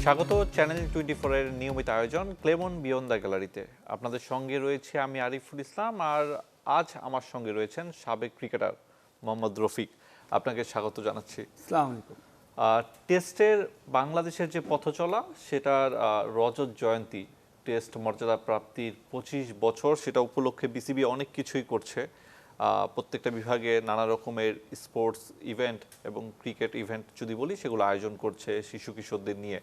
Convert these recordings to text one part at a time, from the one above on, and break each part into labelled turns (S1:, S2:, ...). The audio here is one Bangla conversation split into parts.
S1: স্বাগত চ্যানেল 24 এর নিয়মিত আয়োজন ক্লেমন বিয়ন্ড দ্য গ্যালারিতে। আপনাদের সঙ্গে রয়েছে আমি আরিফুল ইসলাম, আর আজ আমার সঙ্গে রয়েছেন সাবেক ক্রিকেটার মোহাম্মদ রফিক। আপনাকে স্বাগত জানাচ্ছি।
S2: আসসালামু আলাইকুম।
S1: টেস্টের বাংলাদেশের যে পথচলা, সেটার রজত জয়ন্তী, টেস্ট মর্যাদা প্রাপ্তির 25 বছর, সেটা উপলক্ষে বিসিবি অনেক কিছুই করছে। প্রত্যেকটা বিভাগে নানা রকমের স্পোর্টস ইভেন্ট এবং ক্রিকেট ইভেন্ট যদি বলি, সেগুলো আয়োজন করছে শিশু কিশোরদের নিয়ে।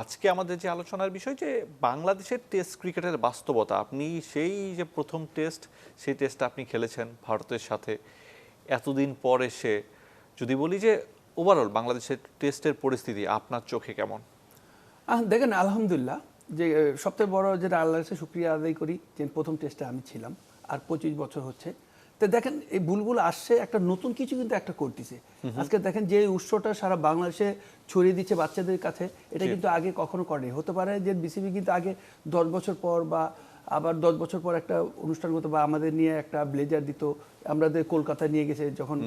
S1: আজকে আমাদের যে আলোচনার বিষয়, যে বাংলাদেশের টেস্ট ক্রিকেটের বাস্তবতা। আপনি সেই যে প্রথম টেস্ট, সেই টেস্টটা আপনি খেলেছেন ভারতের সাথে। এতদিন পর এসে যদি বলি যে ওভারঅল বাংলাদেশের টেস্টের পরিস্থিতি আপনার চোখে কেমন?
S2: দেখেন, আলহামদুলিল্লাহ, যে সবথেকে বড় যেটা আল্লাহর কাছে শুকরিয়া আদায় করি যে প্রথম টেস্টে আমি ছিলাম, আর 25 বছর হচ্ছে। তো দেখেন, এই বুলবুল আসছে, একটা নতুন কিছু কিন্তু একটা করতেছে। আজকে দেখেন যে উৎসটা সারা বাংলাদেশে ছড়িয়ে দিচ্ছে বাচ্চাদের কাছে, এটা কিন্তু আগে কখনো করেনি। হতে পারে যে বিসিবি কিন্তু আগে 10 বছর পর বা আবার 10 বছর পর একটা অনুষ্ঠান করতো, বা আমাদের নিয়ে একটা ব্লেজার দিত, আমাদের কলকাতা নিয়ে গেছে যখন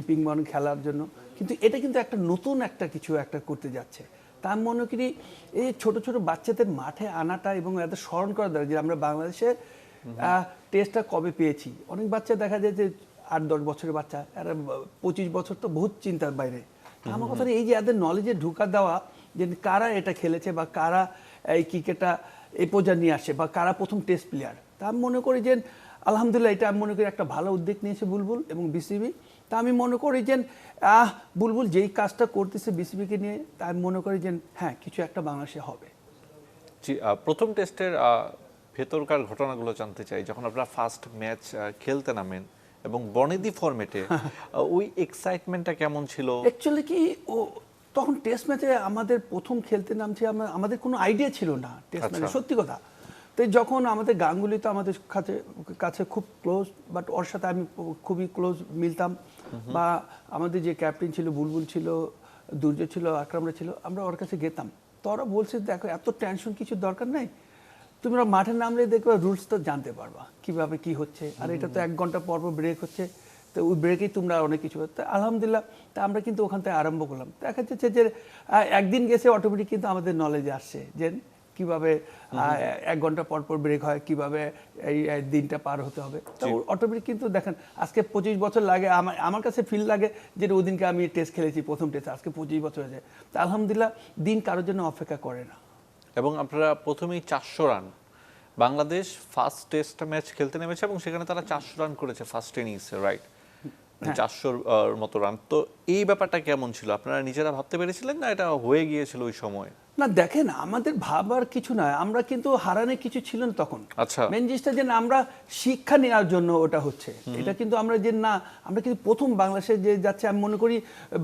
S2: পিংবল খেলার জন্য। কিন্তু এটা কিন্তু একটা নতুন একটা কিছু একটা করতে যাচ্ছে। তা আমি মনে করি এই ছোট ছোট বাচ্চাদের মাঠে আনাটা এবং এদের স্মরণ করা দরকার যে আমরা বাংলাদেশে টেস্টটা কবে পেয়েছি। অনেক বাচ্চা দেখা যায় যে 8-10 বছরের বাচ্চা, এরা 25 বছর তো বহুত চিন্তার বাইরে। আমার কথা এই যে এদের নলেজে ঢুকা দেওয়া, যে কারা এটা খেলেছে বা কারা এই ক্রিকেটটা এই পর্যায়ে নিয়ে আসে বা কারা প্রথম টেস্ট প্লেয়ার। তা আমি মনে করি যে আলহামদুলিল্লাহ, এটা আমি মনে করি একটা ভালো উদ্যোগ নিয়েছে বুলবুল এবং বিসিবি। তা আমি মনে করি যে বুলবুল যেই কাজটা করতেছে বিসিবিকে নিয়ে, তা আমি মনে করি যে হ্যাঁ, কিছু একটা বাংলাদেশে হবে।
S1: জি, প্রথম টেস্টের ভেতরকার ঘটনাগুলো জানতে চাই। যখন আপনারা ফার্স্ট ম্যাচ খেলতে নামেন এবং বনেদি ফরম্যাটে, ওই এক্সাইটমেন্টটা কেমন ছিল?
S2: অ্যাকচুয়ালি কি, ও তখন টেস্ট ম্যাচে আমাদের প্রথম খেলতে নামছি, আমাদের কোনো আইডিয়া ছিল না টেস্ট ম্যাচে, সত্যি কথা। তো যখন আমাদের গাঙ্গুলি তো আমাদের কাছে খুব ক্লোজ, বাট ওর সাথে আমি খুবই ক্লোজ মিলতাম। বা আমাদের যে ক্যাপ্টেন ছিল, বুলবুল ছিল, দুর্য ছিল, আকরামরা ছিল, আমরা ওর কাছে গেতাম। তো ওরা বলছে, দেখো এত টেনশন কিছু দরকার নাই, তোমরা মাঠে নামলে দেখবে রুলস তো জানতে পারবা কিভাবে কি হচ্ছে। আর এটা তো 1 ঘন্টা পর পর ব্রেক হচ্ছে, তো ওই ব্রেকেই তোমরা অনেক কিছু করতে। আলহামদুলিল্লাহ, তা আমরা কিন্তু ওখান থেকে আরম্ভ করলাম। দেখা যাচ্ছে যে একদিন গেছে অটোমেটিক কিন্তু আমাদের নলেজে আসছে যে কিভাবে 1 ঘন্টা পর পর ব্রেক হয়, কিভাবে এই দিনটা পার হতে হবে। তো অটোমেটিক কিন্তু দেখেন, আজকে 25 বছর লাগে, আমার কাছে ফিল লাগে যে ওই দিনকে আমি টেস্ট খেলেছি, প্রথম টেস্ট, আজকে 25 বছর হয়েছে। তো আলহামদুলিল্লাহ, দিন কারোর জন্য অপেক্ষা করে না।
S1: এবং আপনারা প্রথমেই 400 run, Bangladesh first test match খেলতে নেমেছে এবং সেখানে তারা 400 রান করেছে ফার্স্ট ইনিংসে, রাইট? 400 মতো রান। তো এই ব্যাপারটা কেমন ছিল? আপনারা নিজেরা ভাবতে পেরেছিলেন না এটা হয়ে গিয়েছিল ওই সময়?
S2: না দেখেন, আমাদের ভাবার কিছু নয়, আমরা কিন্তু হারানোর কিছু ছিল না তখন।
S1: আচ্ছা,
S2: মেন জিনিসটা যে আমরা শিক্ষা নেওয়ার জন্য ওটা হচ্ছে, এটা কিন্তু আমরা যে না, আমরা কিন্তু প্রথম বাংলাদেশে যে যাচ্ছে, আমি মনে করি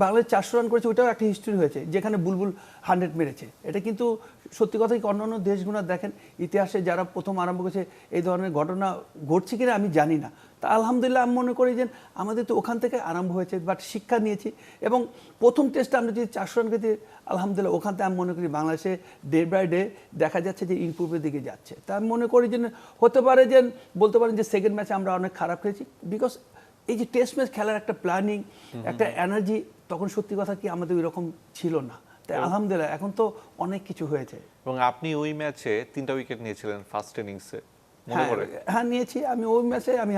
S2: বাংলাদেশ 400 রান করেছে, ওটাও একটা হিস্ট্রি হয়েছে, যেখানে বুলবুল 100 মেরেছে। এটা কিন্তু সত্যি কথা কি, অন্যান্য দেশগুলো দেখেন ইতিহাসে যারা প্রথম আরম্ভ করেছে, এই ধরনের ঘটনা ঘটছে কিনা আমি জানি না। তা আলহামদুলিল্লাহ, আমি মনে করি যে আমাদের তো ওখান থেকে আরম্ভ হয়েছে, বাট শিক্ষা নিয়েছি। এবং প্রথম টেস্টে আমরা যদি 400 রান করেছি, আলহামদুলিল্লাহ, ওখান থেকে আমি মনে করি বাংলাদেশে ডে বাই ডে দেখা যাচ্ছে যে ইমপ্রুভের দিকে যাচ্ছে। তা আমি মনে করি যে হতে পারে যে বলতে পারেন যে সেকেন্ড ম্যাচে আমরা অনেক খারাপ খেলেছি, বিকজ এই যে টেস্ট ম্যাচ খেলার একটা প্ল্যানিং, একটা এনার্জি তখন সত্যি কথা কি আমাদের ওই রকম ছিল না। তাই আলহামদুলিল্লাহ, এখন তো অনেক কিছু হয়েছে।
S1: এবং আপনি ওই ম্যাচে 3টা উইকেট নিয়েছিলেন ফার্স্ট ইনিংসে,
S2: হ্যাঁ নিয়েছি। আমি ওই ম্যাচে আমি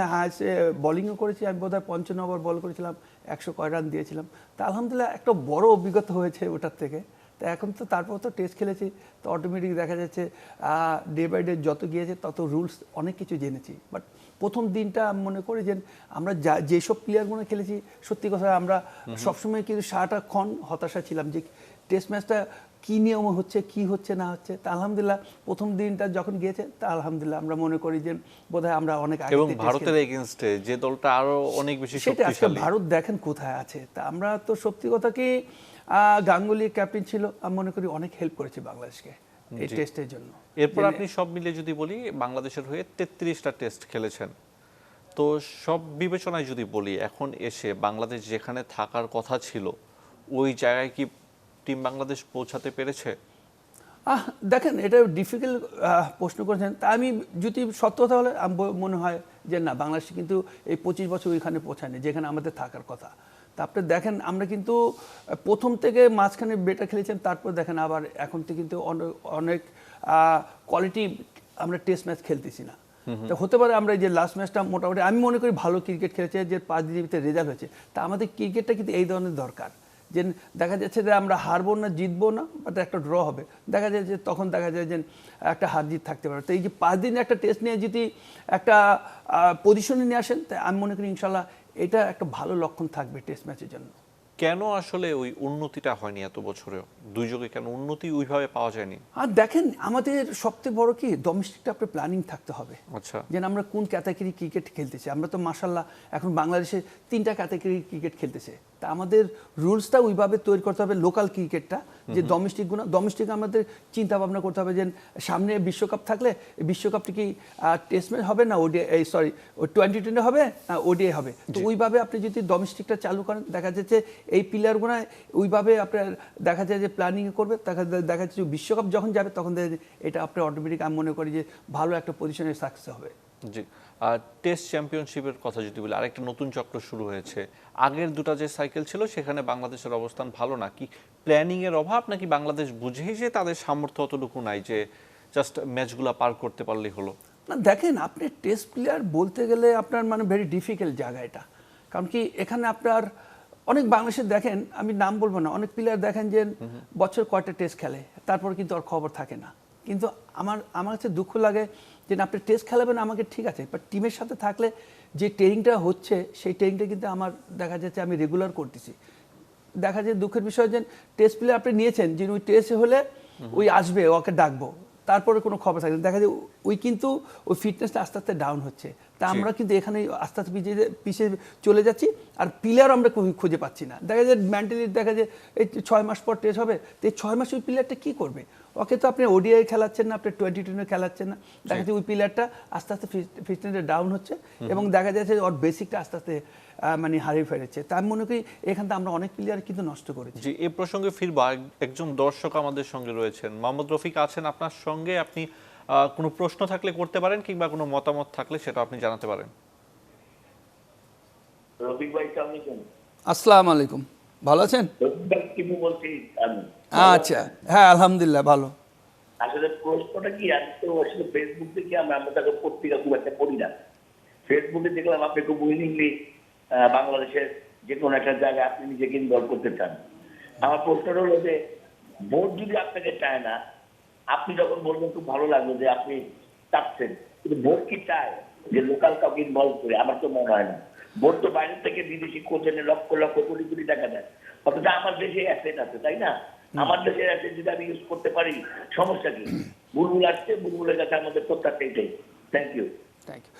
S2: বোলিংও করেছি, আমি বোধহয় 55 ওভার বল করেছিলাম, 100 কয় রান দিয়েছিলাম। তা আলহামদুলিল্লাহ, একটা বড় অভিজ্ঞতা হয়েছে ওটার থেকে। তা এখন তো তারপর তো টেস্ট খেলেছি, তো অটোমেটিক দেখা যাচ্ছে ডে বাই ডে যত গিয়েছে তত রুলস অনেক কিছু জেনেছি। বাট প্রথম দিনটা আমি মনে করি যে আমরা যেসব প্লেয়ারগুলো খেলেছি, সত্যি কথা আমরা সবসময় কিন্তু সারাটাক্ষণ হতাশা ছিলাম যে টেস্ট ম্যাচটা কি নিয়ম হচ্ছে, কি হচ্ছে না হচ্ছে। তা আলহামদুলিল্লাহ, প্রথম দিনটা যখন গিয়েছে, তা আলহামদুলিল্লাহ আমরা মনে করি যে বোধহয় আমরা অনেক আগে।
S1: এবং ভারতের এগেইনস্টে যে দলটা আরো অনেক বেশি
S2: শক্তিশালী, আজকে
S1: শক্তিশালী,
S2: ভারত দেখেন কোথায় আছে। তা আমরা তো সত্যি কথা কি, গাঙ্গুলি ক্যাপ্টেন ছিল, আমি মনে করি অনেক হেল্প করেছে বাংলাদেশকে এই টেস্টের জন্য।
S1: এরপর আপনি সব মিলে যদি বলি, বাংলাদেশের হয়ে 33টা টেস্ট খেলেছেন। তো সব বিবেচনায় যদি বলি, এখন এসে বাংলাদেশ যেখানে থাকার কথা ছিল, ওই জায়গায় কি টিম বাংলাদেশ পৌঁছাতে পেরেছে?
S2: দেখেন, এটা ডিফিকাল্ট প্রশ্ন করেছেন। তা আমি যদি সত্য কথা হলে মনে হয় যে না, বাংলাদেশ কিন্তু এই 25 বছর ওইখানে পৌঁছায়নি যেখানে আমাদের থাকার কথা। তা আপনি দেখেন আমরা কিন্তু প্রথম থেকে মাঝখানে বেটার খেলেছেন, তারপর দেখেন আবার এখন থেকে কিন্তু অনেক কোয়ালিটি আমরা টেস্ট ম্যাচ খেলতেছি না। তো হতে পারে আমরা এই যে লাস্ট ম্যাচটা মোটামুটি আমি মনে করি ভালো ক্রিকেট খেলেছে, যে 5 দিনের ভিতরে রেজাল্ট হয়েছে। তা আমাদের ক্রিকেটটা কিন্তু এই ধরনের দরকার, যে দেখা যাচ্ছে যে আমরা হারবো না জিতবো না, বাট একটা ড্র হবে, দেখা যায় যে তখন দেখা যায় যে একটা হার জিত থাকতে পারে। তো এই যে 5 দিন একটা টেস্ট নিয়ে যদি একটা পজিশনে নিয়ে আসেন, তাই আমি মনে করি ইনশাল্লাহ এটা একটা ভালো লক্ষণ থাকবে টেস্ট ম্যাচের জন্য।
S1: কেন আসলে ওই উন্নতিটা হয়নি এত বছরেও দুর্যোগে, কেন উন্নতি ওইভাবে পাওয়া যায়নি?
S2: আর দেখেন আমাদের সবচেয়ে বড় কি ডোমেস্টিকটা আপনার প্ল্যানিং থাকতে হবে,
S1: আচ্ছা,
S2: যেন আমরা কোন ক্যাটাগরি ক্রিকেট খেলতেছি। আমরা তো মাশাল্লাহ এখন বাংলাদেশে 3টা ক্যাটাগরি ক্রিকেট খেলতেছে, তা আমাদের রুলসটা ওইভাবে তৈরি করতে হবে। লোকাল ক্রিকেটটা যে ডোমেস্টিক আমাদের চিন্তা ভাবনা করতে হবে, যে সামনে বিশ্বকাপ থাকলে বিশ্বকাপটি কি টেস্ট ম্যাচ হবে না ওডিআই, সরি টোয়েন্টি হবে না ওডিআই হবে। তো ওইভাবে আপনি যদি ডোমেস্টিকটা চালু করেন, দেখা যাচ্ছে এই প্লেয়ারগুলো ওইভাবে আপনার দেখা যায় যে প্ল্যানিং করবে, দেখা যাচ্ছে বিশ্বকাপ যখন যাবে তখন এটা আপনার অটোমেটিক আমি মনে করি যে ভালো একটা পজিশনে সাকসেস হবে।
S1: জি। আর টেস্ট চ্যাম্পিয়নশিপের কথা যদি বলি, আরেকটা নতুন চক্র শুরু হয়েছে। আগের দুটা যে সাইকেল ছিল সেখানে বাংলাদেশের অবস্থান ভালো না, কি প্ল্যানিং এর অভাব, নাকি বাংলাদেশ বুঝেই যে তাদের সামর্থ্য অতটুকু নাই যে জাস্ট ম্যাচগুলো পার করতে পারলেই হলো?
S2: না দেখেন, আপনি টেস্ট প্লেয়ার বলতে গেলে আপনার মানে ভেরি ডিফিকাল্ট জায়গা এটা, কারণ কি এখানে আপনার অনেক বাংলাদেশে দেখেন, আমি নাম বলবো না, অনেক প্লেয়ার দেখেন যে বছর কয়টা টেস্ট খেলে, তারপর কিন্তু আর খবর থাকে না। কিন্তু আমার কাছে দুঃখ লাগে যে আপনি টেস্ট খেলাবেন আমাকে ঠিক আছে, বাট টিমের সাথে থাকলে যে ট্রেনিংটা হচ্ছে সেই ট্রেনিংটা কিন্তু আমার দেখা যাচ্ছে আমি রেগুলার করতেছি। দেখা যায় দুঃখের বিষয় যে টেস্ট প্লেয়ার আপনি নিয়েছেন, যে ওই টেস্ট হলে ওই আসবে, ওকে ডাকবো, তারপরে কোনো খবর থাকে না। দেখা যায় ওই কিন্তু ওই ফিটনেসটা আস্তে আস্তে ডাউন হচ্ছে। তা আমরা কিন্তু এখানে আস্তে আস্তে পিছিয়ে চলে যাচ্ছি, আর প্লেয়ার আমরা খুঁজে পাচ্ছি না। দেখা যায় মেন্টালি দেখা যায় এই 6 মাস পর টেস্ট হবে, তো এই 6 মাস ওই প্লেয়ারটা কী করবে? ওকে তো আপনি ওডিআই খেলাচ্ছেন না, আপনি টোয়েন্টি খেলাচ্ছেন না, দেখা যাচ্ছে ওই প্লেয়ারটা আস্তে আস্তে ফিটনেসটা ডাউন হচ্ছে, এবং দেখা যাচ্ছে ওর বেসিকটা আস্তে আস্তে মানে হারিয়ে ফেলেছে। তা আমি মনে করি এখান থেকে আমরা অনেক প্লেয়ার কিন্তু নষ্ট করেছি।
S1: জি, এই প্রসঙ্গে ফিরবো। একজন দর্শক আমাদের সঙ্গে রয়েছেন, মোহাম্মদ রফিক আছেন আপনার সঙ্গে। আপনি কোনো প্রশ্ন থাকলে করতে পারেন, কিংবা কোনো মতামত থাকলে সেটা আপনি জানাতে পারেন।
S3: রফিক ভাই কেমন আছেন?
S2: আসসালামু আলাইকুম, ভালো আছেন?
S3: রফিক ভাই কিন্তু বলছি আমি।
S2: আচ্ছা, হ্যাঁ আলহামদুলিল্লাহ ভালো।
S3: আসলে প্রশ্নটা কি, আমি তো আসলে ফেসবুক দেখি, আমরা তাকে পত্রিকা খুব একটা পড়ি না। ফেসবুকে দেখলাম আপনি খুব উইনিংলি বাংলাদেশের যে কোনো একটা জায়গায় আপনি নিজেকে ইনভলভ করতে চান। আমার প্রশ্নটা হলো যে ভোট যদি আপনাকে চায় না, আপনি যখন বলবেন খুব ভালো লাগলো যে আপনি চাচ্ছেন, কিন্তু ভোট কি চায় যে লোকাল কাউকে ইনভলভ করে? আমার তো মনে হয় না। ভোট তো বাইরে থেকে বিদেশি কোচ এনে লক্ষ লক্ষ কোটি কোটি টাকা দেয়, অথচ আমার দেশে অ্যাসেট আছে, তাই না? আমার দেশের অ্যাসেট যদি আমি ইউজ করতে পারি, সমস্যা কি? বুলবুল আসছে, বুলবুলের কাছে আমাদের প্রত্যাশা এটাই। Thank you.
S2: Thank you,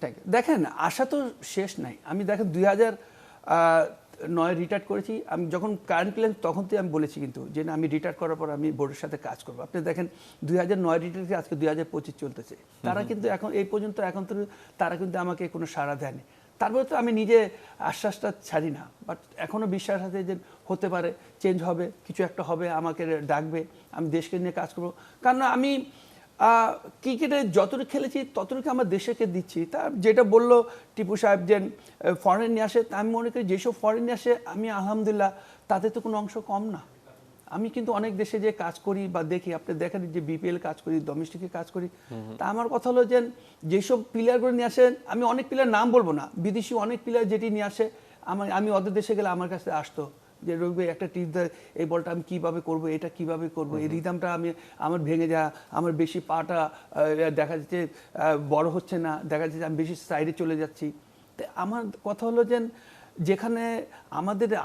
S2: thank you. দেখেন আশা তো শেষ নাই। আমি দেখেন 2009 রিটায়ার করেছি। আমি যখন কারেন্ট প্ল্যান তখন থেকে আমি বলেছি কিন্তু যে না, আমি রিটায়ার করার পর আমি বোর্ডের সাথে কাজ করবো। আপনি দেখেন 2009 রিটায়ার, আজকে 2025 চলতেছে। তারা কিন্তু এখন এই পর্যন্ত তারা কিন্তু আমাকে কোনো সাড়া দেয়নি। তারপরে তো আমি নিজে আশ্বাসটা ছাড়ি না, বাট এখনও বিশ্বাস আছে যে হতে পারে চেঞ্জ হবে, কিছু একটা হবে, আমাকে ডাকবে, আমি দেশকে নিয়ে কাজ করবো। কারণ আমি ক্রিকেটে যতটুকু খেলেছি ততটুকু আমার দেশকে দিচ্ছি। তা যেটা বললো টিপু সাহেব যে ফরেন নিয়ে আসে, তা আমি মনে করি যেসব ফরেন নিয়ে আসে আমি আলহামদুলিল্লাহ তাতে তো কোনো অংশ কম না। আমি কিন্তু অনেক দেশে যে কাজ করি বা দেখি, আপনি দেখেন যে বিপিএল কাজ করি, ডোমেস্টিকে কাজ করি। তা আমার কথা হলো যে যেসব প্লেয়ারগুলো নিয়ে আসেন, আমি অনেক প্লেয়ার নাম বলবো না, বিদেশি অনেক প্লেয়ার যেটি নিয়ে আসে, আমি ওদের দেশে গেলে আমার কাছে আসতো যে রবি একটা টিপ দেয়, এই বলটা আমি কীভাবে করবো, এটা কীভাবে করবো, এই রিদমটা আমার ভেঙে যা, আমার বেশি পাটা দেখা যাচ্ছে বড় হচ্ছে না, দেখা যাচ্ছে আমি বেশি সাইডে চলে যাচ্ছি। তো আমার কথা হলো যে যেখানে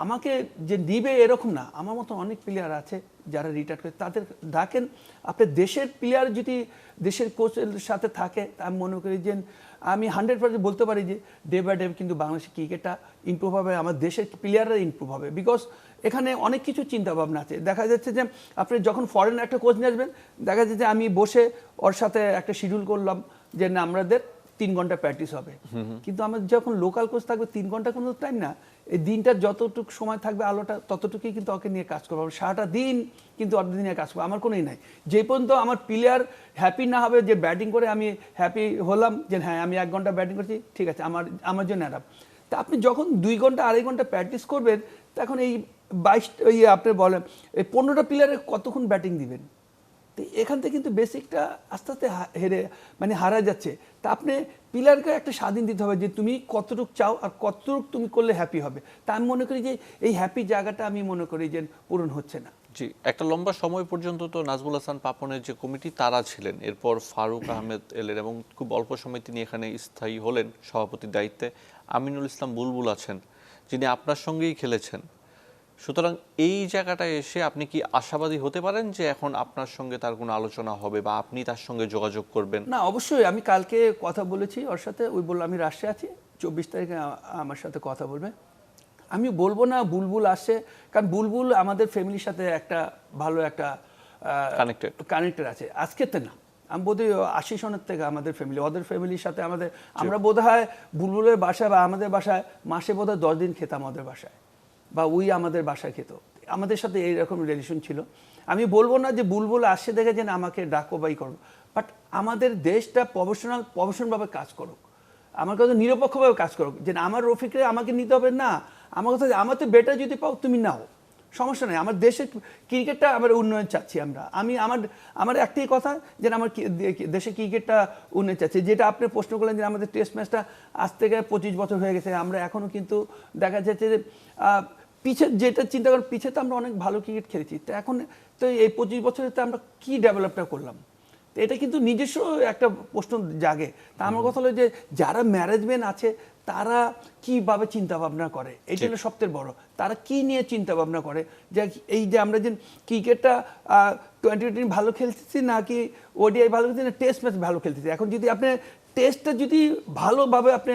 S2: আমাকে যে নিবে এরকম না, আমার মতো অনেক প্লেয়ার আছে যারা রিটায়ার করে, তাদের ডাকেন। আপনার দেশের প্লেয়ার যদি দেশের কোচের সাথে থাকে, আমি মনে করি যে আমি 100% বলতে পারি যে ডে বাই ডে কিন্তু বাংলাদেশের ক্রিকেটটা ইমপ্রুভ হবে, আমার দেশের প্লেয়াররা ইমপ্রুভ হবে। বিকজ এখানে অনেক কিছু চিন্তা ভাবনা আছে। দেখা যাচ্ছে যে আপনি যখন ফরেন একটা কোচ নিয়ে আসবেন, দেখা যাচ্ছে যে আমি বসে ওর সাথে একটা শিডিউল করলাম যে না আমাদের 3 ঘন্টা প্র্যাকটিস হবে, কিন্তু আমার যখন লোকাল কোচ থাকবে 3 ঘন্টা কোনো টাইম না, এই দিনটার যতটুকু সময় থাকবে আলোটা ততটুকুই কিন্তু ওকে নিয়ে কাজ করবো। সারাটা দিন কিন্তু ওর নিয়ে কাজ করবো, আমার কোনোই নাই। যে পর্যন্ত আমার প্লেয়ার হ্যাপি না হবে যে ব্যাটিং করে আমি হ্যাপি হলাম যে হ্যাঁ আমি 1 ঘন্টা ব্যাটিং করছি, ঠিক আছে, আমার জন্য অ্যাডাপ। তা আপনি যখন 2 ঘন্টা 2.5 ঘন্টা প্র্যাকটিস করবেন তখন এই 22 আপনি বলেন এই 15টা প্লেয়ারে কতক্ষণ ব্যাটিং দিবেন। তো এখান থেকে কিন্তু বেসিকটা আস্তে আস্তে হারা যাচ্ছে। তা আপনি প্লেয়ারকে একটা স্বাধীন দিতে হবে যে তুমি কতটুকু চাও আর কতটুকু তুমি করলে হ্যাপি হবে। তা আমি মনে করি যে এই হ্যাপি জায়গাটা আমি মনে করি যে পূরণ হচ্ছে না।
S1: জি, একটা লম্বা সময় পর্যন্ত তো নাজমুল হাসান পাপনের যে কমিটি তারা ছিলেন, এরপর ফারুক আহমেদ এলেন এবং খুব অল্প সময় তিনি এখানে স্থায়ী হলেন সভাপতির দায়িত্বে। আমিনুল ইসলাম বুলবুল আছেন যিনি আপনার সঙ্গেই খেলেছেন। সুতরাং এই জায়গাটায় এসে আপনি কি আশাবাদী হতে পারেন যে এখন আপনার সঙ্গে তার কোনো আলোচনা হবে বা আপনি তার সঙ্গে যোগাযোগ করবেন?
S2: না, অবশ্যই আমি কালকে কথা বলেছি ওর সাথে। ওই বললো আমি রাজশাহী আছি, 24 তারিখে আমার সাথে কথা বলবে। আমি বলবো না বুলবুল আসছে, কারণ বুলবুল আমাদের ফ্যামিলির সাথে একটা ভালো একটা কানেক্টেড আছে। আজকে তো না, আমি বোধহয় 80 সনের থেকে আমাদের ফ্যামিলি, ওদের ফ্যামিলির সাথে আমাদের, আমরা বোধহয় বুলবুলের বাসায় বা আমাদের বাসায় মাসে বোধহয় 10 দিন খেতাম ওদের বাসায়, বা ওই আমাদের বাসায় খেত। আমাদের সাথে এইরকম রিলেশন ছিল। আমি বলবো না যে বুলবুল আসছে দেখে যেন আমাকে ডাকো বাই করবো, বাট আমাদের দেশটা প্রফেশনালভাবে কাজ করুক, আমার কথা নিরপেক্ষভাবে কাজ করুক। যে আমার রফিকরে আমাকে নিতে হবে না, আমার কথা আমার তো বেটার যদি পাও তুমি নাও, সমস্যা নেই। আমার দেশের ক্রিকেটটা আমার উন্নয়ন চাচ্ছি আমরা। আমার একটাই কথা যে আমার দেশের ক্রিকেটটা উন্নয়ন চাচ্ছি। যেটা আপনি প্রশ্ন করলেন যে আমাদের টেস্ট ম্যাচটা আজ থেকে 25 বছর হয়ে গেছে, আমরা এখনও কিন্তু দেখা যাচ্ছে যে পিছে যেটা চিন্তা করেন, পিছে তো আমরা অনেক ভালো ক্রিকেট খেলেছি। তো এখন তো এই 25 বছরে তো আমরা কী ডেভেলপটা করলাম, তো এটা কিন্তু নিজস্ব একটা প্রশ্ন জাগে। তা আমার কথা হলো যে যারা ম্যানেজমেন্ট আছে তারা কিভাবে চিন্তা ভাবনা করে, এটা হলো সবচেয়ে বড়। তারা কি নিয়ে চিন্তা ভাবনা করে যে এই যে আমরা যে ক্রিকেটটা 2020 ভালো খেলতেছি নাকি ওডিআই ভালো খেলতেছি না টেস্ট ম্যাচ ভালো খেলতেছি। এখন যদি আপনি টেস্টটা যদি ভালোভাবে আপনি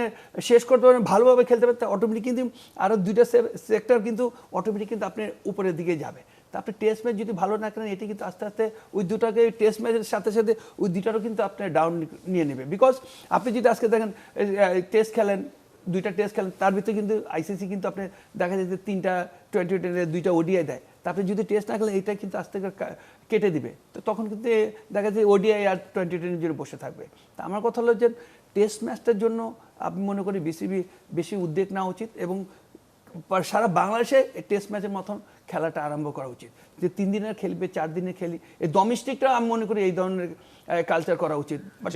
S2: শেষ করতে পারেন, ভালোভাবে খেলতে পারেন, তা অটোমেটিক কিন্তু আরও 2টা সেক্টর কিন্তু অটোমেটিক কিন্তু আপনার উপরের দিকে যাবে। তা আপনি টেস্ট ম্যাচ যদি ভালো না করেন, এটি কিন্তু আস্তে আস্তে ওই দুটাকে টেস্ট ম্যাচের সাথে সাথে ওই দুটারও কিন্তু আপনার ডাউন নিয়ে নেবে। বিকজ আপনি যদি আজকে দেখেন টেস্ট খেলেন, 2টা টেস্ট খেলেন, তার ভিতরে কিন্তু আইসিসি কিন্তু আপনি দেখা যায় যে 3টা টি20 2টা ওডিআই দেয়। তা আপনি যদি টেস্ট না খেলেন এটা কিন্তু আস্তে কেটে দিবে। তো তখন কিন্তু দেখা যায় ওডিআই আর 2020 জন্য বসে থাকবে। তা আমার কথা হলো যে টেস্ট ম্যাচটার জন্য আমি মনে করি বিসিবি বেশি উদ্যোগ নেওয়া উচিত এবং সারা বাংলাদেশে টেস্ট ম্যাচের মতন খেলাটা আরম্ভ করা উচিত। যে 3 দিনের খেলবে, 4 দিনে খেলি, এই ডোমেস্টিকটা আমি মনে করি এই ধরনের কালচার করা উচিত। বাট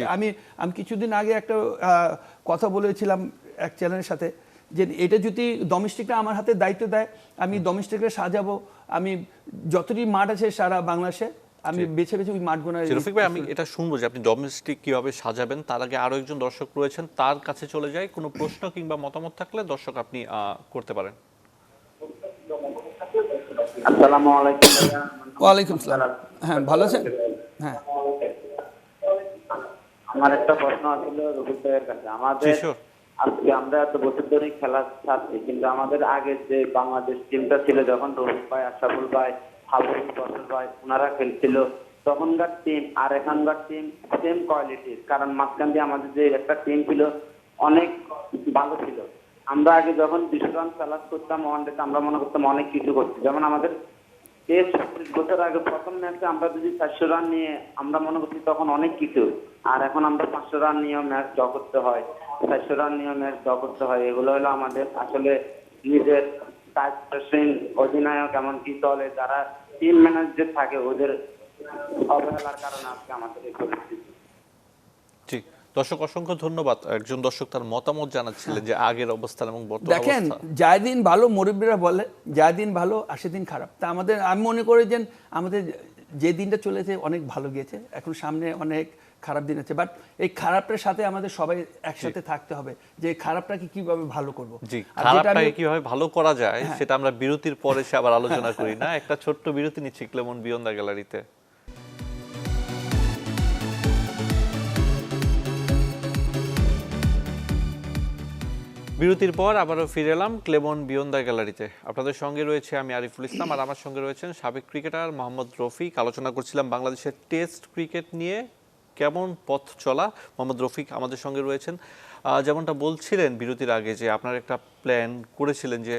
S2: আমি কিছুদিন আগে একটা কথা বলেছিলাম এক চ্যানেলের সাথে যে এটা যদি ডোমেস্টিকটা আমার হাতে দায়িত্ব দেয়, আমি ডোমেস্টিকটা সাজাবো। আমি যতটি মাঠ আছে সারা বাংলাদেশে আমি বেছে বেছে ওই মাঠগুলো।
S1: রফিক ভাই, আমি এটা শুনবো যে আপনি ডোমেস্টিক কিভাবে সাজাবেন। তার আগে আরো একজন দর্শক রয়েছেন, তার কাছে চলে যাই। কোনো প্রশ্ন কিংবা মতামত থাকলে দর্শক আপনি করতে পারেন।
S4: আসসালামু আলাইকুম।
S2: ওয়ালাইকুম আসসালাম। হ্যাঁ, ভালো আছেন? হ্যাঁ,
S4: আমার একটা প্রশ্ন ছিল রফিক ভাইয়ের কাছে। আমাদের আজকে আমরা এত বছর ধরে খেলা ছাড়ছি, কিন্তু আমাদের আগের যে বাংলাদেশ টিমটা ছিল, যখন রফিক ভাই, আশরাফুল ভাই, হাবুল বসর ভাই ওনারা খেলছিল, তখনকার টিম আর এখনকার টিম সেম কোয়ালিটির। কারণ মাঝখান দিয়ে আমাদের যে একটা টিম ছিল অনেক ভালো ছিল। আমরা আগে যখন 200 রান চ্যালেঞ্জ করতাম ওয়ানডেতে, আমরা মনে করতাম অনেক কিছু করছি। যেমন আমাদের 36 বছর আগে প্রথম ম্যাচে আমরা যদি 400 রান নিয়ে আমরা মনে করছি তখন অনেক কিছু, আর এখন আমরা 500 রান নিয়েও ম্যাচ ড্র করতে হয়, 400 রান নিয়েও ম্যাচ ড্র করতে হয়। এগুলো হলো আমাদের আসলে নিজের দায়িত্বশীল অধিনায়ক এমনকি দলে যারা টিম ম্যানেজার থাকে ওদের অবহেলার কারণে আজকে আমাদের এই পরিস্থিতি।
S1: ঠিক, দর্শক অসংখ্য ধন্যবাদ। একজন দর্শক তার মতামত জানাচ্ছিলেন যে আগের অবস্থান এবং বর্তমান
S2: দেখেন
S1: অবস্থা।
S2: যায় দিন ভালো, মুরব্বীরা বলে যায় দিন ভালো 80 দিন খারাপ। তা আমি মনে করি যে আমাদের যে দিনটা চলেছে অনেক ভালো গিয়েছে, এখন সামনে অনেক খারাপ দিন আছে। বাট এই খারাপটার সাথে আমাদের সবাই একসাথে থাকতে হবে যে খারাপটাকে কিভাবে ভালো করব।
S1: জি, খারাপটাকে কিভাবে ভালো করা যায় সেটা আমরা বিরতির পরে সে আবার আলোচনা করি না। একটা ছোট্ট বিরতি নিচ্ছি ক্লেমন বিয়ন্ড দ্য গ্যালারিতে। বিরতির পর আবারও ফিরে এলাম ক্লেমন বিয়ন্ড দ্য গ্যালারিতে। আপনাদের সঙ্গে রয়েছে আমি আরিফুল ইসলাম, আর আমার সঙ্গে রয়েছেন সাবেক ক্রিকেটার মোহাম্মদ রফিক। আলোচনা করছিলাম বাংলাদেশের টেস্ট ক্রিকেট নিয়ে, কেমন পথ চলা। মোহাম্মদ রফিক আমাদের সঙ্গে রয়েছেন। যেমনটা বলছিলেন বিরতির আগে যে আপনার একটা প্ল্যান করেছিলেন যে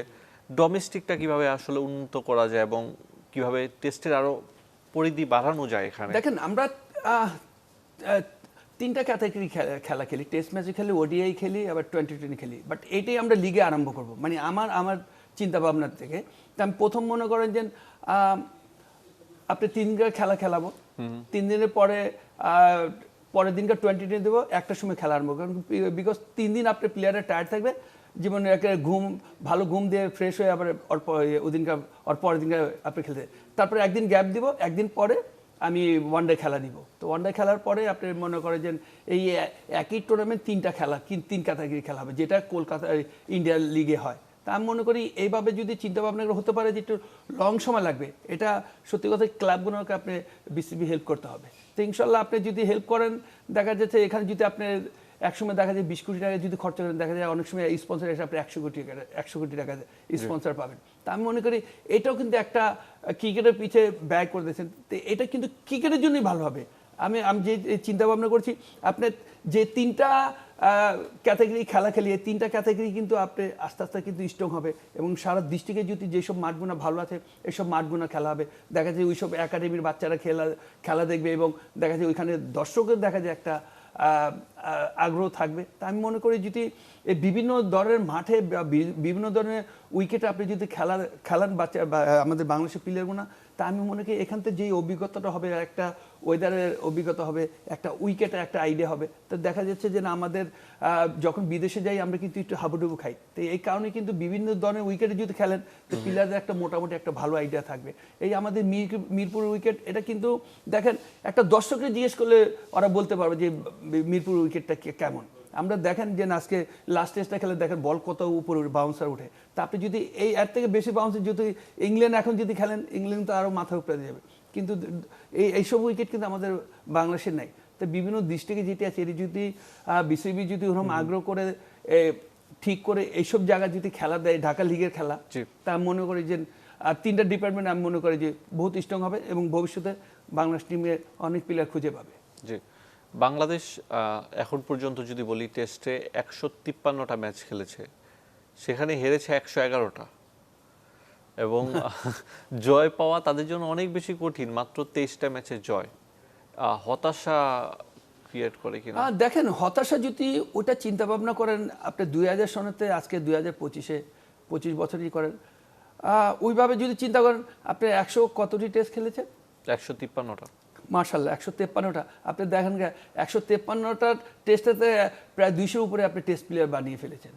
S1: ডোমেস্টিকটা কিভাবে আসলে উন্নত করা যায় এবং কিভাবে টেস্টের আরো পরিধি বাড়ানো যায়। এখানে
S2: দেখেন আমরা তিনটা ক্যাটাগরি খেলা খেলি, টেস্ট ম্যাচে খেলি, ওডিআই খেলি, আবার টোয়েন্টি খেলি। বাট এটাই আমরা লিগে আরম্ভ করব, মানে আমার চিন্তা ভাবনার থেকে। তা আমি প্রথম মনে করেন যে আপনি 3 দিনের খেলা খেলাবো, 3 দিনের পরে পরের দিনকার টোয়েন্টি দেবো, একটার সময় খেলা আরম্ভ, কারণ বিকজ 3 দিন আপনার প্লেয়ারের টায়ার্ড থাকবে, জীবনে একটা ভালো ঘুম দিয়ে ফ্রেশ হয়ে আবার ওদিনকার পরের দিনকার আপনি খেলতে, তারপরে একদিন গ্যাপ দিব, একদিন পরে আমি ওয়ানডে খেলা নিব। তো ওয়ানডে খেলার পরে আপনি মনে করেন যে এই একই টুর্নামেন্ট 3টা খেলা, 3 ক্যাটাগরি খেলা হবে, যেটা কলকাতা ইন্ডিয়া লিগে হয়। তা আমি মনে করি এইভাবে যদি চিন্তা ভাবনা হতে পারে যে একটু লং সময় লাগবে, এটা সত্যি কথা ক্লাবগুলোকে আপনি বিসিবি হেল্প করতে হবে। তো ইনশাল্লাহ আপনি যদি হেল্প করেন, দেখা যাচ্ছে এখানে যদি আপনি একসময় দেখা যায় 20 কোটি টাকা যদি খরচা করেন, দেখা যায় অনেক সময় স্পন্সর এসে আপনি 100 কোটি টাকা স্পন্সর পাবেন। তা আমি মনে করি এটাও কিন্তু একটা ক্রিকেটের পিছিয়ে ব্যয় করে দিয়েছেন, তো এটা কিন্তু ক্রিকেটের জন্যই ভালো হবে। আমি যে চিন্তা ভাবনা করছি, আপনার যে 3টা ক্যাটাগরি খেলা খেলি, এই 3টা ক্যাটাগরি কিন্তু আপনি আস্তে আস্তে কিন্তু স্ট্রং হবে, এবং সারা ডিস্ট্রিক্টে যদি যেসব মাঠগুলো ভালো আছে এইসব মাঠগুলো খেলা হবে, দেখা যায় ওইসব একাডেমির বাচ্চারা খেলা দেখবে, এবং দেখা যায় ওইখানে দর্শকের দেখা যায় একটা আগ্রহ থাকবে। তা আমি মনে করি যদি এই বিভিন্ন ধরনের মাঠে বিভিন্ন ধরনের উইকেটে আপনি যদি খেলান বাচ্চা বা আমাদের বাংলাদেশের প্লেয়ারগুলো, তা আমি মনে করি এখান থেকে যেই অভিজ্ঞতাটা হবে, একটা ওয়েদারের অভিজ্ঞতা হবে, একটা উইকেটের একটা আইডিয়া হবে। তো দেখা যাচ্ছে যে না, আমাদের যখন বিদেশে যাই আমরা কিন্তু একটু হাবুডুবু খাই, তো এই কারণে কিন্তু বিভিন্ন ধরনের উইকেটে যদি খেলেন, তো প্লেয়ারদের একটা মোটামুটি একটা ভালো আইডিয়া থাকবে। এই আমাদের মিরপুর উইকেট, এটা কিন্তু দেখেন একটা দর্শককে জিজ্ঞেস করলে ওরা বলতে পারবে যে মিরপুর উইকেটটা কেমন। আমরা দেখেন যে আজকে লাস্ট টেস্টটা খেলে দেখেন বল কত উপরে বাউন্সার উঠে, তা আপনি যদি এর থেকে বেশি বাউন্সার যদি ইংল্যান্ড এখন যদি খেলেন, ইংল্যান্ড তো আরও মাথা উপরে যাবে, কিন্তু এইসব উইকেট কিন্তু আমাদের বাংলাদেশের নাই। তো বিভিন্ন ডিস্ট্রিক্টে যেটি আছে, এটি যদি বিসিবি যদি ওরকম আগ্রহ করে ঠিক করে এইসব জায়গায় যদি খেলা দেয়, ঢাকা লিগের খেলা, তা আমি মনে করি যে 3টা ডিপার্টমেন্ট আমি মনে করি যে বহুত স্ট্রং হবে, এবং ভবিষ্যতে বাংলাদেশ টিমে অনেক প্লেয়ার খুঁজে পাবে।
S1: জি, বাংলাদেশ এখন পর্যন্ত যদি বলি টেস্টে 153টা ম্যাচ খেলেছে, সেখানে হেরেছে 111টা, এবং জয় পাওয়া তাদের জন্য অনেক বেশি কঠিন, মাত্র 23টা ম্যাচে জয়। হতাশা ক্রিয়েট করে কিনা?
S2: দেখেন, হতাশা যদি ওটা চিন্তা ভাবনা করেন, আপনি 2000 সনেতে আজকে 2025-এ 25 বছরই করেন, ওইভাবে যদি চিন্তা করেন, আপনি 100 কতটি টেস্ট খেলেছেন?
S1: 153টা।
S2: মার্শাল্লাহ, 153টা। আপনি দেখেন 153টা টেস্টেতে প্রায় 200 উপরে আপনি টেস্ট প্লেয়ার বানিয়ে ফেলেছেন।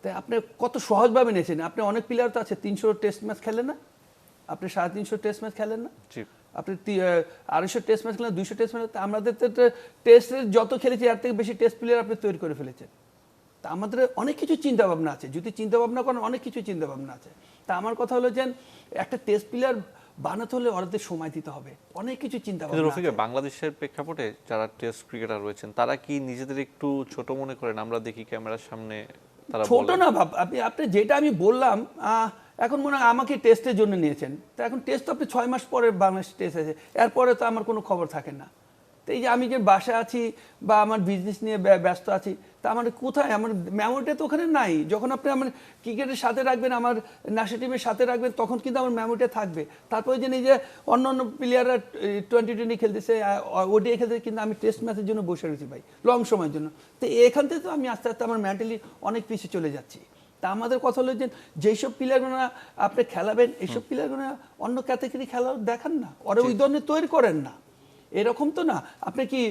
S2: তাই আপনি কত সহজভাবে নিয়েছেন। আপনি অনেক প্লেয়ার তো আছে 300 টেস্ট ম্যাচ খেলেন না, আপনি 350 টেস্ট ম্যাচ খেলেন না, আপনি 250 টেস্ট ম্যাচ খেলেন, 200 টেস্ট ম্যাচ। আমাদের টেস্টের যত খেলেছি এর থেকে বেশি টেস্ট প্লেয়ার আপনি তৈরি করে ফেলেছেন। তা আমাদের অনেক কিছু চিন্তা ভাবনা আছে, যদি চিন্তা ভাবনা করেন অনেক কিছু চিন্তা ভাবনা আছে। তা আমার কথা হলো যে একটা টেস্ট প্লেয়ার বানাতে হলে ওদের সময় দিতে হবে, অনেক কিছু চিন্তা ভাবনা।
S1: রফিক, বাংলাদেশের প্রেক্ষাপটে যারা টেস্ট ক্রিকেটার রয়েছেন, তারা কি নিজেদের একটু ছোট মনে করেন? আমরা দেখি ক্যামেরার সামনে তারা
S2: ছোট না ভাব, আপনি যেটা আমি বললাম, এখন মনে হয় আমাকে টেস্টের জন্য নিয়েছেন, তো এখন টেস্ট তো আপনি 6 মাস পরে বাংলাদেশ টেস্ট আছে, এরপরে তো আমার কোনো খবর থাকে না। তো এই যে আমি যে বাসায় আছি বা আমার বিজনেস নিয়ে ব্যস্ত আছি, তা আমার কোথায়, আমার মেমোরিটা তো ওখানে নাই। যখন আপনি আমার ক্রিকেটের সাথে রাখবেন, আমার ন্যাশনাল টিমের সাথে রাখবেন, তখন কিন্তু আমার মেমোরিটা থাকবে। তারপরে যে এই যে অন্য প্লেয়াররা 2020 খেলতেছে, ওডিআই খেলতেছে, কিন্তু আমি টেস্ট ম্যাচের জন্য বসে রয়েছি ভাই, লং সময়ের জন্য। তো এখান থেকে তো আমি আস্তে আস্তে আমার মেন্টালি অনেক পিছিয়ে চলে যাচ্ছি। তা আমাদের কথা হলো যে যেসব প্লেয়ারগুলো আপনি খেলাবেন, এইসব প্লেয়ারগুলো অন্য ক্যাটাগরি খেলা দেখান না, ওরা ওই ধরনের তৈরি করেন না। এরকম তো না, আপনি কি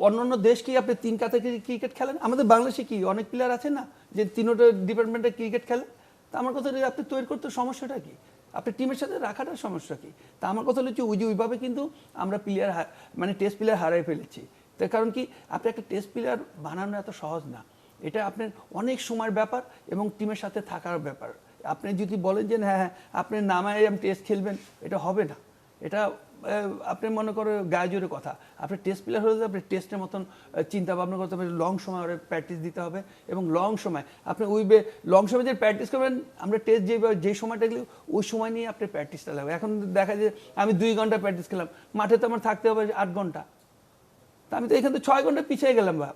S2: অন্য দেশ কি আপনি 3 ক্যাটাগরি ক্রিকেট খেলেন? আমাদের বাংলাদেশে কি অনেক প্লেয়ার আছে না যে 3টা ডিপার্টমেন্টে ক্রিকেট খেলে? তা আমার কথা হলো আপনি তৈরি করতে সমস্যাটা কি, আপনি টিমের সাথে রাখাটার সমস্যা কি? তা আমার কথা হচ্ছে ওইভাবে কিন্তু আমরা প্লেয়ার মানে টেস্ট প্লেয়ার হারাই ফেলেছি। তার কারণ কি, আপনি একটা টেস্ট প্লেয়ার বানানো এত সহজ না, এটা আপনার অনেক সময়ের ব্যাপার এবং টিমের সাথে থাকার ব্যাপার। আপনি যদি বলেন যে হ্যাঁ আপনি নামায় আমি টেস্ট খেলবেন, এটা হবে না। এটা আপনি মনে করেন গায়ে জোরে কথা, আপনি টেস্ট প্লেয়ার হলে আপনি টেস্টের মতন চিন্তা ভাবনা করতে হবে, লং সময় প্র্যাকটিস দিতে হবে, এবং লং সময় আপনি লং সময় যে প্র্যাকটিস করবেন, আমরা টেস্ট যেই সময়টা গেলে ওই সময় নিয়ে আপনি প্র্যাকটিসটা লাগবে। এখন দেখা যায় আমি 2 ঘন্টা প্র্যাকটিস করলাম, মাঠে তো আমার থাকতে হবে 8 ঘন্টা, তা আমি তো এখান থেকে 6 ঘন্টা পিছিয়ে গেলাম ভাব।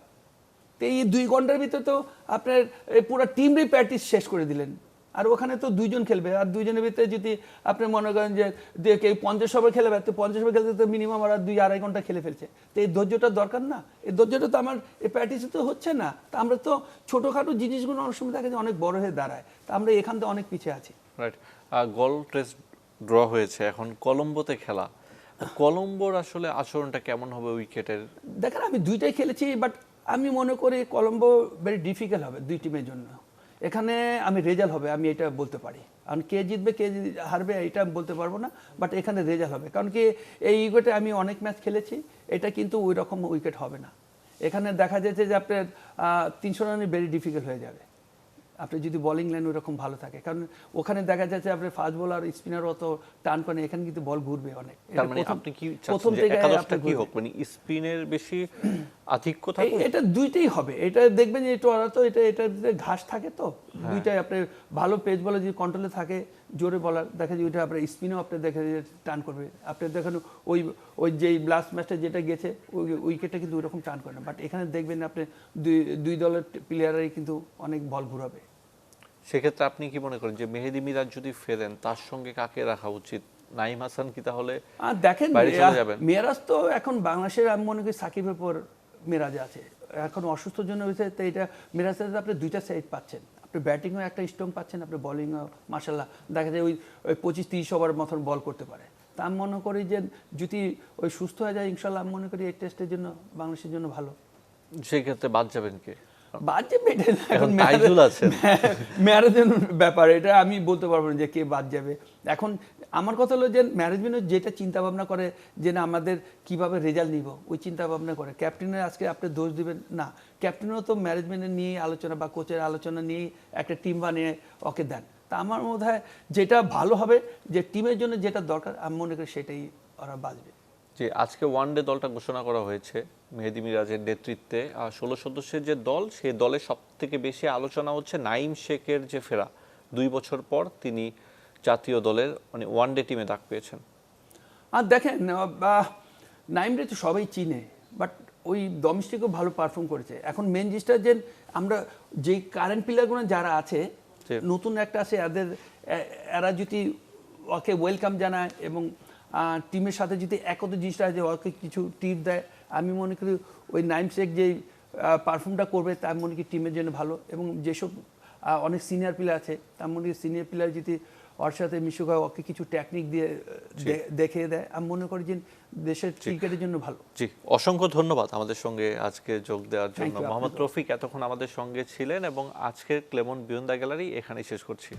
S2: তো এই 2 ঘন্টার ভিতরে তো আপনার পুরো টিমরই প্র্যাকটিস শেষ করে দিলেন। আর ওখানে তো 2 জন খেলবে, আর 2 জনের ভিতরে যদি আপনি মনে করেন যে কেউ 50 ওভার খেলবে, তো 50 ওভার খেলতে তো মিনিমাম ওরা 2-2.5 ঘন্টা খেলে ফেলছে। তো এই ধৈর্যটা দরকার না, এই ধৈর্যটা তো আমার এই প্র্যাকটিসে তো হচ্ছে না। তা আমরা তো ছোটোখাটো জিনিসগুলো অনেক সময় দেখা যায় অনেক বড় হয়ে দাঁড়ায়, তা আমরা এখান থেকে অনেক পিছিয়ে আছি।
S1: রাইট। গোল টেস্ট ড্র হয়েছে, এখন কলম্বোতে খেলা। কলম্বোর আসলে আচরণটা কেমন হবে উইকেটের?
S2: দেখেন আমি 2টাই খেলেছি, বাট আমি মনে করি কলম্বো ভেরি ডিফিকাল্ট হবে 2 টিমের জন্য। এখানে আমি রেজাল্ট হবে, আমি এটা বলতে পারি। কারণ কে জিতবে কে হারবে এটা আমি বলতে পারবো না, বাট এখানে রেজাল্ট হবে। কারণ কি এই উইকেটে আমি অনেক ম্যাচ খেলেছি, এটা কিন্তু ওই রকম উইকেট হবে না। এখানে দেখা যাচ্ছে যে আপনার 300 রানই ভেরি ডিফিকাল্ট হয়ে যাবে আপনি যদি বোলিং লাইন ওইরকম ভালো থাকে। কারণ ওখানে দেখা যাচ্ছে আপনি ফাস্ট বোলার স্পিনার অত টান পানে, এখানে কিন্তু বল ঘুরবে অনেক।
S1: তার মানে আপনি কি
S2: প্রথম
S1: চাচ্ছেন যে
S2: থেকে
S1: একাদশটা কি হোক, মানে স্পিনের বেশি আধিক্য থাকুক?
S2: এটা 2টাই হবে। এটা দেখবেন যে এটা ওরা তো এটা ঘাস থাকে, তো 2টাই আপনি ভালো পেস বলার যদি কন্ট্রোলে থাকে, জোরে বলার দেখা যায় ওইটা আপনার স্পিনও আপনি দেখা যায় টান করবে। আপনি দেখেন ওই যে লাস্ট ম্যাচটা যেটা গেছে ওই উইকেটটা কিন্তু ওইরকম টান করে না, বাট এখানে দেখবেন আপনি দুই দলের প্লেয়ারই কিন্তু অনেক বল ঘুরাবে।
S1: সেক্ষেত্রে আপনি কি মনে করেন যে মেহেদী মিরাজ যদি ফেরেন তার সঙ্গে কাকে রাখা উচিত? নাইম হাসান কি তাহলে
S2: দেখেন
S1: বাইরে চলে যাবেন?
S2: মিরাজ তো এখন বাংলাদেশের আমি মনে করি সাকিবের পর মিরাজ আছে, এখন অসুস্থর জন্য হয়েছে। তো এটা মিরাজের আপনি 2টা সাইড পাচ্ছেন, আপনি ব্যাটিংও একটা স্ট্রং পাচ্ছেন, আপনি বোলিংও মাশাআল্লাহ দেখা যায় ওই 25-30 ওভার মতন বল করতে পারে। তা আমি মনে করি যে যদি ওই সুস্থ হয়ে যায় ইনশাল্লাহ, আমি মনে করি এই টেস্টের জন্য বাংলাদেশের জন্য ভালো।
S1: সেক্ষেত্রে বাদ যাবেন কে?
S2: বাদ যাবে এটা
S1: এখন তাইজুল আছেন,
S2: ম্যানেজমেন্ট ব্যাপার, এটা আমি বলতে পারবো না যে কে বাদ যাবে। এখন আমার কথা হলো যে ম্যানেজমেন্ট যেটা চিন্তা ভাবনা করে যে না আমাদের কিভাবে রেজাল্ট নিব, ওই চিন্তা ভাবনা করে। ক্যাপ্টেনের আজকে আপনি দোষ দিবেন না, ক্যাপ্টেনও তো ম্যানেজমেন্টের নিয়ে আলোচনা বা কোচের আলোচনা নিয়ে একটা টিম বানিয়ে ওকে দেন। তা আমার মনে হয় যেটা ভালো হবে, যে টিমের জন্য যেটা দরকার আমি মনে করি সেটাই ওরা বাঁচবে।
S1: যে আজকে ওয়ানডে দলটা ঘোষণা করা হয়েছে মেহেদী মিরাজের নেতৃত্বে, 16 সদস্যের যে দল, সেই দলে সব থেকে বেশি আলোচনা হচ্ছে নাইম শেখের যে ফেরা। 2 বছর পর তিনি জাতীয় দলের মানে ওয়ানডে টিমে ডাক পেয়েছেন।
S2: আর দেখেন নাইমরে তো সবাই চিনে, বাট ওই ডোমেস্টিকও ভালো পারফর্ম করেছে। এখন মেন জিনিসটা যে আমরা যে কারেন্ট প্লেয়ারগুলো যারা আছে, নতুন একটা আছে, এরা যদি ওকে ওয়েলকাম জানায় এবং টিমের সাথে যদি একত জিনিসটা যে ওকে কিছু টিপ দেয়, আমি মনে করি ওই নাইম শেখ যে পারফর্মটা করবে তা আমি মনে করি টিমের জন্য ভালো। এবং যেসব অনেক সিনিয়র প্লেয়ার আছে তার মনে করি সিনিয়র প্লেয়ার যদি ওর সাথে মিশুক হয়, ওকে কিছু টেকনিক দিয়ে দেখিয়ে দেয়, আমি মনে করি যে দেশের ক্রিকেটের জন্য ভালো।
S1: জি, অসংখ্য ধন্যবাদ আমাদের সঙ্গে আজকে যোগ দেওয়ার জন্য। মোহাম্মদ রফিক এতক্ষণ আমাদের সঙ্গে ছিলেন এবং আজকের ক্লেমন বিয়ন্দা গ্যালারি এখানেই শেষ করছি।